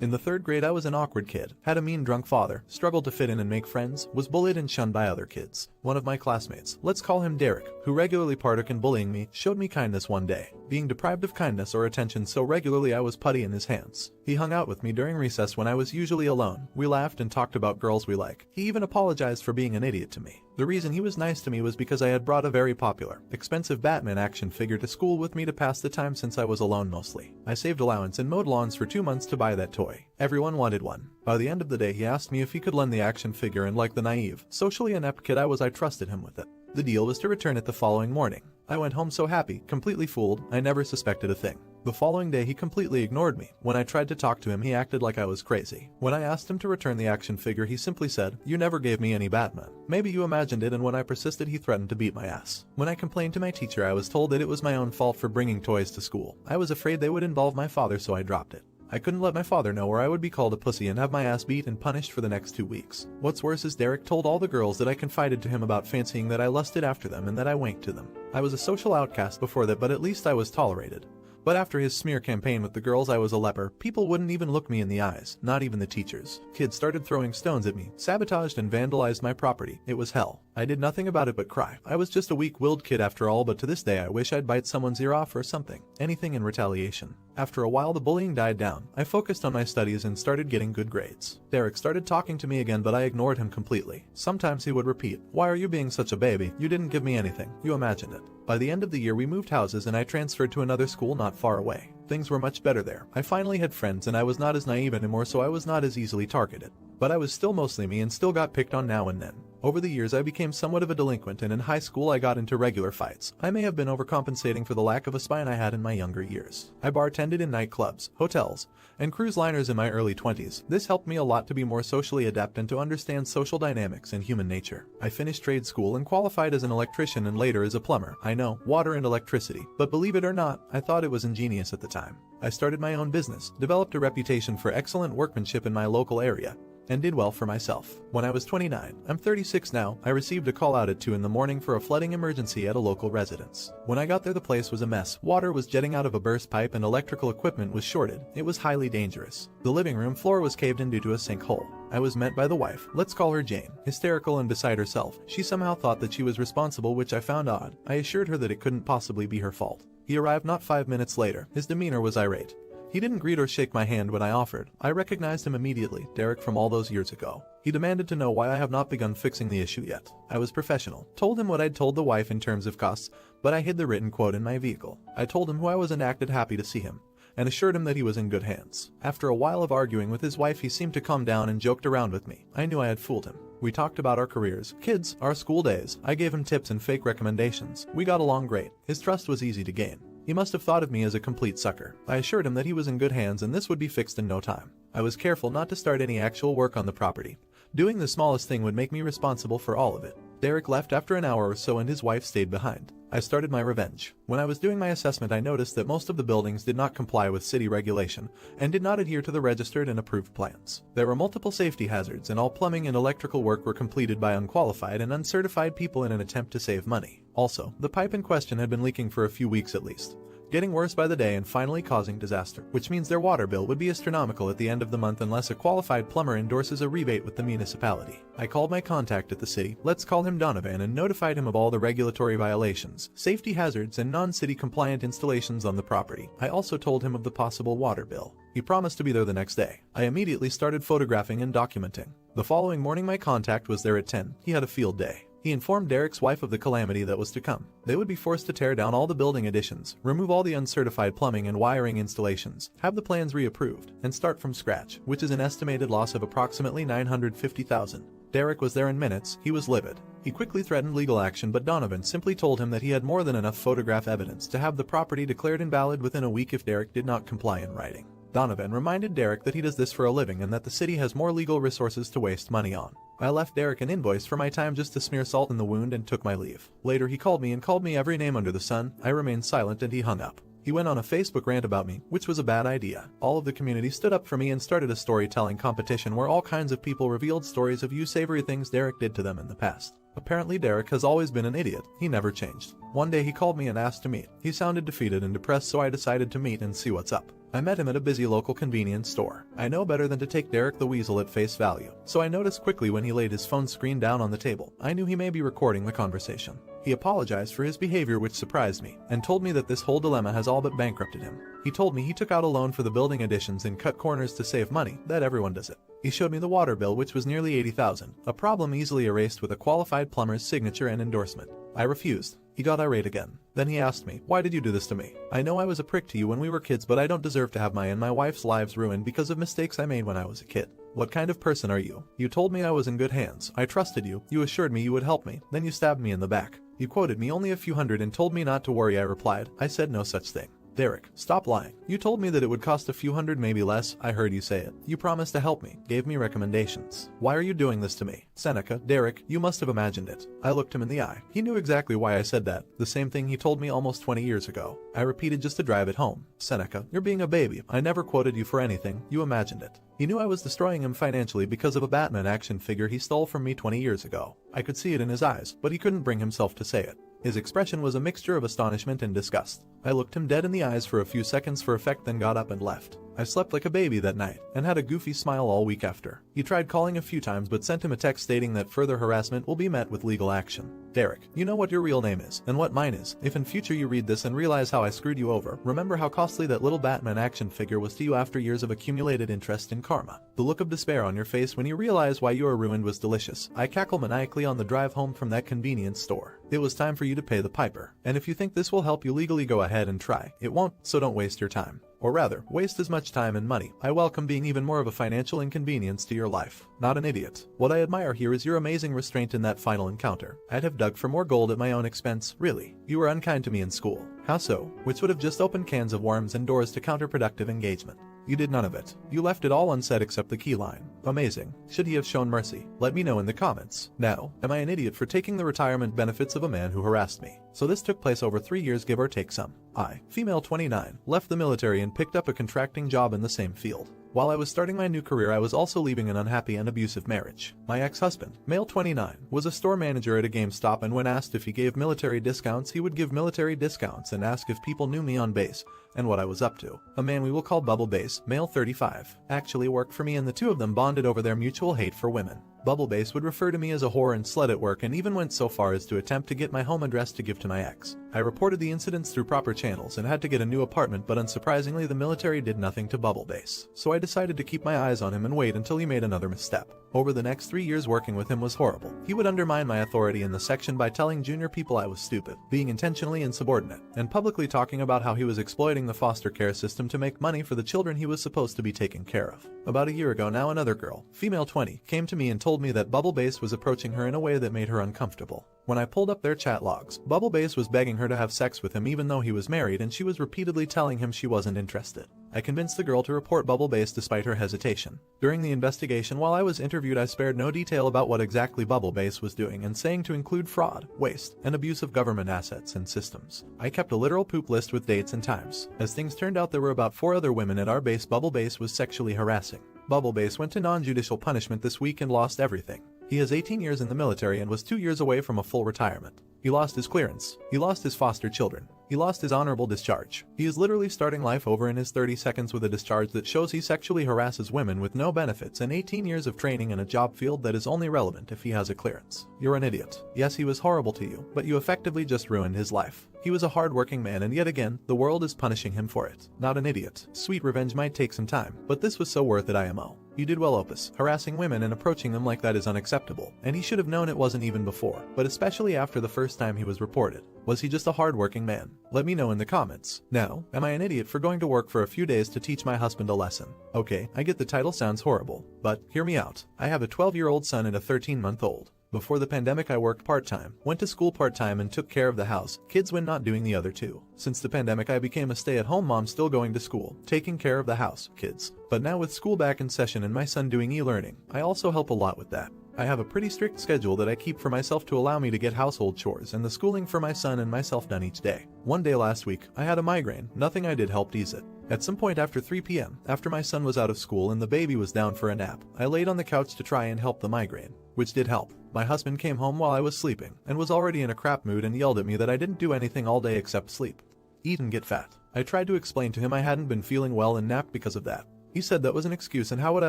In the 3rd grade I was an awkward kid, had a mean drunk father, struggled to fit in and make friends, was bullied and shunned by other kids. One of my classmates, let's call him Derek, who regularly partook in bullying me, showed me kindness one day. Being deprived of kindness or attention so regularly I was putty in his hands. He hung out with me during recess when I was usually alone. We laughed and talked about girls we like. He even apologized for being an idiot to me. The reason he was nice to me was because I had brought a very popular, expensive Batman action figure to school with me to pass the time since I was alone mostly. I saved allowance and mowed lawns for 2 months to buy that toy. Everyone wanted one. By the end of the day he asked me if he could lend the action figure, and like the naive, socially inept kid I trusted him with it. The deal was to return it the following morning. I went home so happy, completely fooled, I never suspected a thing. The following day he completely ignored me. When I tried to talk to him he acted like I was crazy. When I asked him to return the action figure he simply said, "You never gave me any Batman. Maybe you imagined it," and when I persisted he threatened to beat my ass. When I complained to my teacher I was told that it was my own fault for bringing toys to school. I was afraid they would involve my father, so I dropped it. I couldn't let my father know, or I would be called a pussy and have my ass beat and punished for the next 2 weeks. What's worse is Derek told all the girls that I confided to him about fancying that I lusted after them and that I wanked to them. I was a social outcast before that, but at least I was tolerated. But after his smear campaign with the girls I was a leper. People wouldn't even look me in the eyes, not even the teachers. Kids started throwing stones at me, sabotaged and vandalized my property. It was hell. I did nothing about it but cry. I was just a weak-willed kid after all, but to this day I wish I'd bite someone's ear off or something. Anything in retaliation. After a while the bullying died down. I focused on my studies and started getting good grades. Derek started talking to me again, but I ignored him completely. Sometimes he would repeat, "Why are you being such a baby? You didn't give me anything. You imagined it." By the end of the year we moved houses and I transferred to another school not far away. Things were much better there. I finally had friends and I was not as naive anymore, so I was not as easily targeted. But I was still mostly me and still got picked on now and then. Over the years I became somewhat of a delinquent, and in high school I got into regular fights. I may have been overcompensating for the lack of a spine I had in my younger years. I bartended in nightclubs, hotels, and cruise liners in my early 20s. This helped me a lot to be more socially adept and to understand social dynamics and human nature. I finished trade school and qualified as an electrician and later as a plumber. I know, water and electricity. But believe it or not, I thought it was ingenious at the time. I started my own business, developed a reputation for excellent workmanship in my local area, and did well for myself. When I was 29, I'm 36 now, I received a call out at 2 in the morning for a flooding emergency at a local residence. When I got there the place was a mess. Water was jetting out of a burst pipe and electrical equipment was shorted. It was highly dangerous. The living room floor was caved in due to a sinkhole. I was met by the wife, let's call her Jane, hysterical and beside herself. She somehow thought that she was responsible, which I found odd. I assured her that it couldn't possibly be her fault. He arrived not 5 minutes later. His demeanor was irate. He didn't greet or shake my hand when I offered. I recognized him immediately, Derek from all those years ago. He demanded to know why I have not begun fixing the issue yet. I was professional, told him what I'd told the wife in terms of costs, but I hid the written quote in my vehicle. I told him who I was and acted happy to see him, and assured him that he was in good hands. After a while of arguing with his wife he seemed to calm down and joked around with me. I knew I had fooled him. We talked about our careers, kids, our school days. I gave him tips and fake recommendations. We got along great. His trust was easy to gain. He must have thought of me as a complete sucker. I assured him that he was in good hands and this would be fixed in no time. I was careful not to start any actual work on the property. Doing the smallest thing would make me responsible for all of it. Derek left after an hour or so and his wife stayed behind. I started my revenge. When I was doing my assessment I noticed that most of the buildings did not comply with city regulation and did not adhere to the registered and approved plans. There were multiple safety hazards and all plumbing and electrical work were completed by unqualified and uncertified people in an attempt to save money. Also, the pipe in question had been leaking for a few weeks at least, getting worse by the day and finally causing disaster, which means their water bill would be astronomical at the end of the month unless a qualified plumber endorses a rebate with the municipality. I called my contact at the city, let's call him Donovan, and notified him of all the regulatory violations, safety hazards, and non-city compliant installations on the property. I also told him of the possible water bill. He promised to be there the next day. I immediately started photographing and documenting. The following morning my contact was there at 10. He had a field day. He informed Derek's wife of the calamity that was to come. They would be forced to tear down all the building additions, remove all the uncertified plumbing and wiring installations, have the plans reapproved, and start from scratch, which is an estimated loss of approximately $950,000. Derek was there in minutes. He was livid. He quickly threatened legal action, but Donovan simply told him that he had more than enough photograph evidence to have the property declared invalid within a week if Derek did not comply in writing. Donovan reminded Derek that he does this for a living and that the city has more legal resources to waste money on. I left Derek an invoice for my time just to smear salt in the wound and took my leave. Later he called me and called me every name under the sun. I remained silent and he hung up. He went on a Facebook rant about me, which was a bad idea. All of the community stood up for me and started a storytelling competition where all kinds of people revealed stories of unsavory things Derek did to them in the past. Apparently Derek has always been an idiot. He never changed. One day he called me and asked to meet. He sounded defeated and depressed, so I decided to meet and see what's up. I met him at a busy local convenience store. I know better than to take Derek the Weasel at face value, so I noticed quickly when he laid his phone screen down on the table. I knew he may be recording the conversation. He apologized for his behavior, which surprised me, and told me that this whole dilemma has all but bankrupted him. He told me he took out a loan for the building additions and cut corners to save money, that everyone does it. He showed me the water bill, which was nearly $80,000, a problem easily erased with a qualified plumber's signature and endorsement. I refused. He got irate again. Then he asked me, "Why did you do this to me? I know I was a prick to you when we were kids, but I don't deserve to have my and my wife's lives ruined because of mistakes I made when I was a kid. What kind of person are you? You told me I was in good hands. I trusted you. You assured me you would help me. Then you stabbed me in the back. You quoted me only a few hundred and told me not to worry," I replied. "I said no such thing." "Derek, stop lying. You told me that it would cost a few hundred, maybe less. I heard you say it. You promised to help me, gave me recommendations. Why are you doing this to me?" "Seneca, Derek, you must have imagined it." I looked him in the eye. He knew exactly why I said that, the same thing he told me almost 20 years ago. I repeated just to drive it home. "Seneca, you're being a baby. I never quoted you for anything. You imagined it." He knew I was destroying him financially because of a Batman action figure he stole from me 20 years ago. I could see it in his eyes, but he couldn't bring himself to say it. His expression was a mixture of astonishment and disgust. I looked him dead in the eyes for a few seconds for effect, then got up and left. I slept like a baby that night, and had a goofy smile all week after. He tried calling a few times but sent him a text stating that further harassment will be met with legal action. "Derek, you know what your real name is, and what mine is. If in future you read this and realize how I screwed you over, remember how costly that little Batman action figure was to you after years of accumulated interest in karma. The look of despair on your face when you realize why you are ruined was delicious." I cackled maniacally on the drive home from that convenience store. It was time for you to pay the piper. And if you think this will help you legally, go ahead and try. It won't, so don't waste your time. Or rather, waste as much time and money. I welcome being even more of a financial inconvenience to your life. Not an idiot. What I admire here is your amazing restraint in that final encounter. I'd have dug for more gold at my own expense, really. You were unkind to me in school. How so? Which would have just opened cans of worms and doors to counterproductive engagement. You did none of it. You left it all unsaid except the key line. Amazing. Should he have shown mercy? Let me know in the comments. Now, am I an idiot for taking the retirement benefits of a man who harassed me? So this took place over 3 years, give or take some. I, female 29, left the military and picked up a contracting job in the same field. While I was starting my new career, I was also leaving an unhappy and abusive marriage. My ex-husband, male 29, was a store manager at a GameStop, and when asked if he gave military discounts, he would give military discounts and ask if people knew me on base and what I was up to. A man we will call Bubble Base, male 35, actually worked for me, and the two of them bonded over their mutual hate for women. Bubble Base would refer to me as a whore and slut at work, and even went so far as to attempt to get my home address to give to my ex. I reported the incidents through proper channels and had to get a new apartment, but unsurprisingly the military did nothing to Bubble Base. So I decided to keep my eyes on him and wait until he made another misstep. Over the next 3 years working with him was horrible. He would undermine my authority in the section by telling junior people I was stupid, being intentionally insubordinate, and publicly talking about how he was exploiting the foster care system to make money for the children he was supposed to be taking care of. About a year ago now, another girl, female 20, came to me and told me that Bubble Base was approaching her in a way that made her uncomfortable. When I pulled up their chat logs, Bubble Base was begging her to have sex with him even though he was married, and she was repeatedly telling him she wasn't interested. I convinced the girl to report Bubble Base despite her hesitation. During the investigation, while I was interviewed, I spared no detail about what exactly Bubble Base was doing, and saying to include fraud, waste, and abuse of government assets and systems. I kept a literal poop list with dates and times. As things turned out, there were about 4 other women at our base Bubble Base was sexually harassing. Bubble Base went to non-judicial punishment this week and lost everything. He has 18 years in the military and was 2 years away from a full retirement. He lost his clearance. He lost his foster children. He lost his honorable discharge. He is literally starting life over in his 30 seconds with a discharge that shows he sexually harasses women with no benefits and 18 years of training in a job field that is only relevant if he has a clearance. You're an idiot. Yes, he was horrible to you, but you effectively just ruined his life. He was a hard-working man, and yet again, the world is punishing him for it. Not an idiot. Sweet revenge might take some time, but this was so worth it, IMO. You did well, Opus. Harassing women and approaching them like that is unacceptable, and he should have known it wasn't even before, but especially after the first time he was reported. Was he just a hard-working man? Let me know in the comments. Now, am I an idiot for going to work for a few days to teach my husband a lesson? Okay, I get the title sounds horrible, but hear me out. I have a 12-year-old son and a 13-month-old. Before the pandemic, I worked part-time, went to school part-time, and took care of the house, kids when not doing the other two. Since the pandemic, I became a stay-at-home mom, still going to school, taking care of the house, kids. But now with school back in session and my son doing e-learning, I also help a lot with that. I have a pretty strict schedule that I keep for myself to allow me to get household chores and the schooling for my son and myself done each day. One day last week, I had a migraine. Nothing I did helped ease it. At some point after 3 p.m., after my son was out of school and the baby was down for a nap, I laid on the couch to try and help the migraine, which did help. My husband came home while I was sleeping and was already in a crap mood and yelled at me that I didn't do anything all day except sleep, eat and get fat. I tried to explain to him I hadn't been feeling well and napped because of that. He said that was an excuse and how would I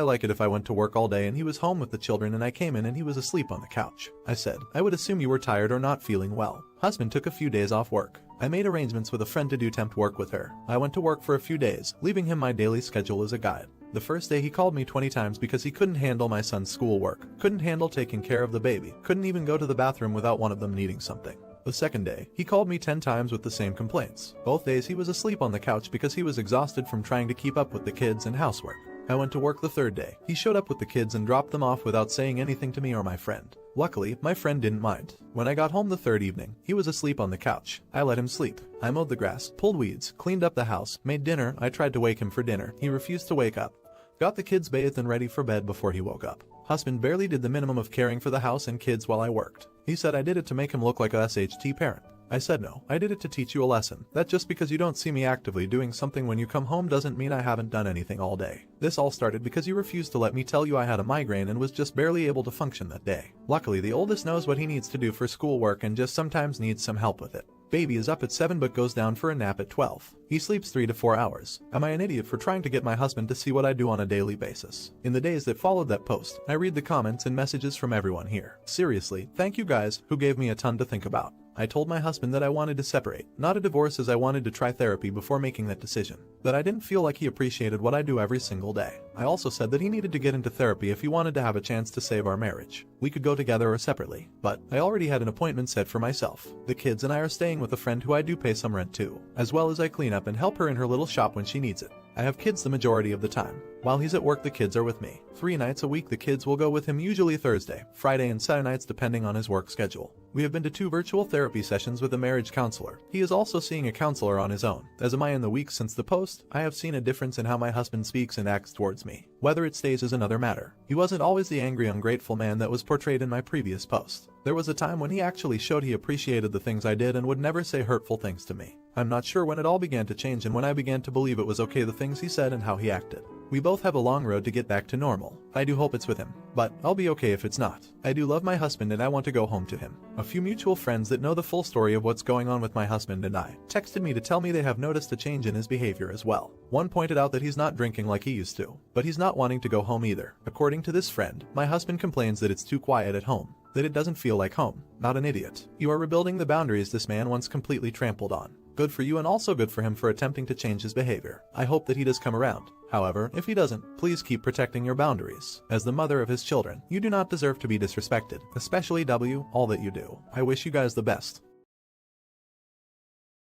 like it if I went to work all day and he was home with the children and I came in and he was asleep on the couch. I said, I would assume you were tired or not feeling well. Husband took a few days off work. I made arrangements with a friend to do temp work with her. I went to work for a few days, leaving him my daily schedule as a guide. The first day he called me 20 times because he couldn't handle my son's schoolwork, couldn't handle taking care of the baby, couldn't even go to the bathroom without one of them needing something. The second day, he called me 10 times with the same complaints. Both days he was asleep on the couch because he was exhausted from trying to keep up with the kids and housework. I went to work the third day. He showed up with the kids and dropped them off without saying anything to me or my friend. Luckily, my friend didn't mind. When I got home the third evening, he was asleep on the couch. I let him sleep. I mowed the grass, pulled weeds, cleaned up the house, made dinner. I tried to wake him for dinner. He refused to wake up. Got the kids bathed and ready for bed before he woke up. Husband barely did the minimum of caring for the house and kids while I worked. He said I did it to make him look like a SHT parent. I said no, I did it to teach you a lesson, that just because you don't see me actively doing something when you come home doesn't mean I haven't done anything all day. This all started because you refused to let me tell you I had a migraine and was just barely able to function that day. Luckily, the oldest knows what he needs to do for schoolwork and just sometimes needs some help with it. Baby is up at 7 but goes down for a nap at 12. He sleeps 3 to 4 hours. Am I an idiot for trying to get my husband to see what I do on a daily basis? In the days that followed that post, I read the comments and messages from everyone here. Seriously, thank you guys, who gave me a ton to think about. I told my husband that I wanted to separate, not a divorce, as I wanted to try therapy before making that decision. That I didn't feel like he appreciated what I do every single day. I also said that he needed to get into therapy if he wanted to have a chance to save our marriage. We could go together or separately, but I already had an appointment set for myself. The kids and I are staying with a friend who I do pay some rent to, as well as I clean up and help her in her little shop when she needs it. I have kids the majority of the time. While he's at work, the kids are with me. 3 nights a week the kids will go with him, usually Thursday, Friday and Saturday nights depending on his work schedule. We have been to 2 virtual therapy sessions with a marriage counselor. He is also seeing a counselor on his own. As am I. In the weeks since the post, I have seen a difference in how my husband speaks and acts towards me. Whether it stays is another matter. He wasn't always the angry, ungrateful man that was portrayed in my previous post. There was a time when he actually showed he appreciated the things I did and would never say hurtful things to me. I'm not sure when it all began to change and when I began to believe it was okay, the things he said and how he acted. We both have a long road to get back to normal. I do hope it's with him, but I'll be okay if it's not. I do love my husband and I want to go home to him. A few mutual friends that know the full story of what's going on with my husband and I texted me to tell me they have noticed a change in his behavior as well. One pointed out that he's not drinking like he used to, but he's not wanting to go home either. According to this friend, my husband complains that it's too quiet at home, that it doesn't feel like home. Not an idiot. You are rebuilding the boundaries this man once completely trampled on. Good for you and also good for him for attempting to change his behavior. I hope that he does come around. However, if he doesn't, please keep protecting your boundaries. As the mother of his children, you do not deserve to be disrespected, especially all that you do. I wish you guys the best.